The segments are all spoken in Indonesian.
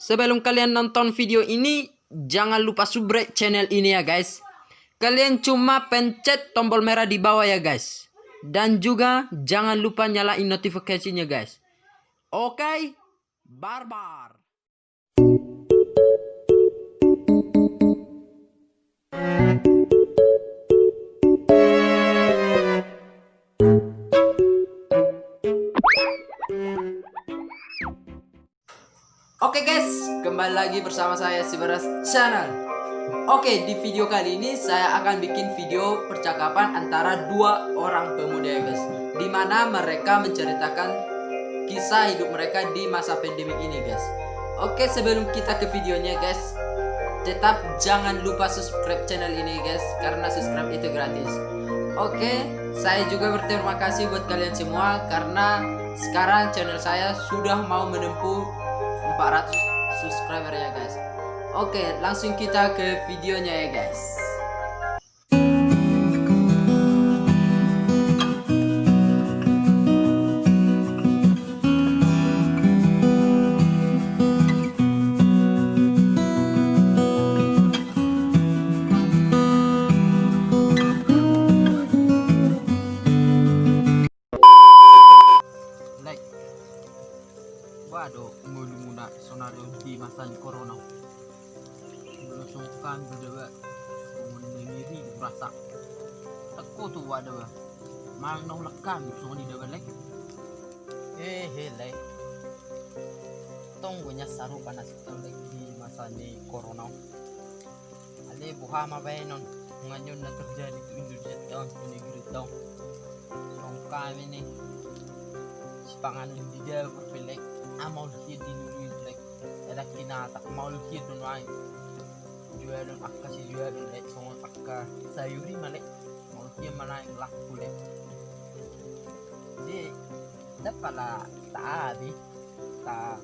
sebelum kalian nonton video ini, jangan lupa subscribe channel ini ya guys. Kalian cuma pencet tombol merah di bawah ya guys. Dan juga jangan lupa nyalain notifikasinya guys. Oke, barbar. Oke guys, kembali lagi bersama saya Sibaras Channel. Oke, di video kali ini saya akan bikin video percakapan antara dua orang pemuda ya guys, dimana mereka menceritakan kisah hidup mereka di masa pandemi ini guys. Oke, sebelum kita ke videonya guys, tetap jangan lupa subscribe channel ini guys, karena subscribe itu gratis. Oke, saya juga berterima kasih buat kalian semua, karena sekarang channel saya sudah mau menempuh 400 subscriber ya guys. Oke, langsung kita ke videonya ya guys. Waduh, mulu-mula sonario di masa corona. Belusungkan berdua, menengiri rasa. Aku tuh waduh, mang nong lekang semua di dalam lek. Lek. Tong punya saru panas lek di masa ini corona. Ale buha mabenon, ngayon na terjadi di Indonesia tahun negeri tahun. Song kami nih, sipangan di dia berpilek. Amal hid di lek ada kinata amal hid don wai jualun akka si jualun lek songon akka sayuri malek mau hid malai lah kulek jadi dapala taabi ta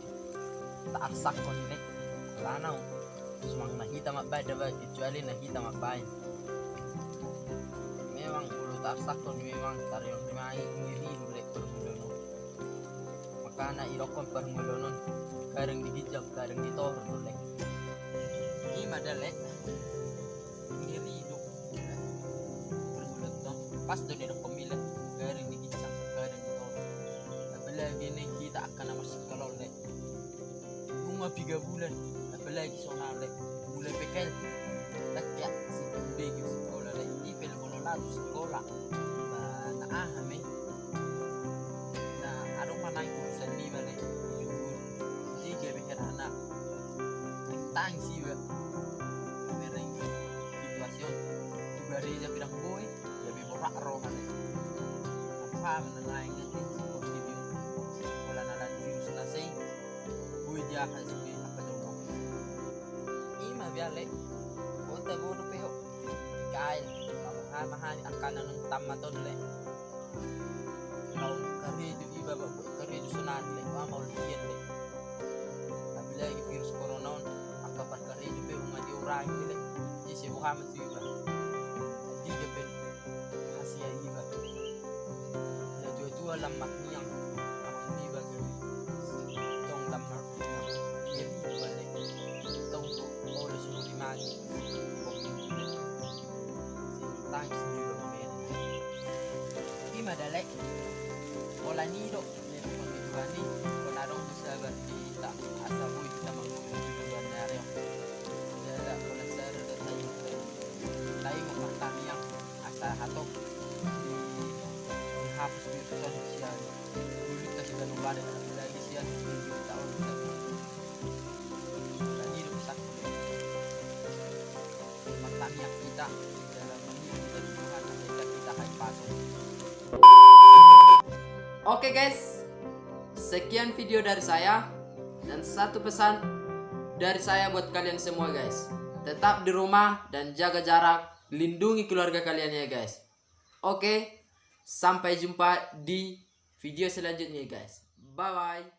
arsak kon lek lanau semang nahita mabada ba kecuali nahita mabay memang ulu arsak kon memang tarion mai ngiri lek permulono karena irokon permulonon kareng digijak kareng ditorno lek ini madalek ngiri hidup permulon dong pas do di pemilih kareng digijak kareng ditorno apalagi nih kita akan masuk kalau lek bunga 3 bulan apalagi soal lek bulan pekel lek ya si begi sekolah lek ipel bono latu sekolah nah ame tang sih ba mereng situasi dari aja pirang boy ya be borak ro kan apa menengahin nanti seperti itu wala nalan virus na say boy jahan sih apa dulu ima biale kota bono peho kain mahani akan nang tamaton le kau kari itu iba ba kari itu sunat le mau lihat le lagi virus corona kapan kari juga rumah di orang ini isi Muhammad juga di depan hasil iba ada jual lemak yang iba tong lemak jadi balik tong oleh semua dimagi tang sendiri kemudian ini madalek olah ni dok jadi penghidupan ni penarung bisa berarti tak asal boleh kita menggunakan yang asa atau dihapus di sosial dulu kita sudah nubade lagi sih tahun dan ini rusak pertanian kita dalam ini kita dibuat kita hai pasung. Oke guys, sekian video dari saya dan satu pesan dari saya buat kalian semua guys, tetap di rumah dan jaga jarak, lindungi keluarga kalian ya guys. Oke, sampai jumpa di video selanjutnya guys. Bye bye.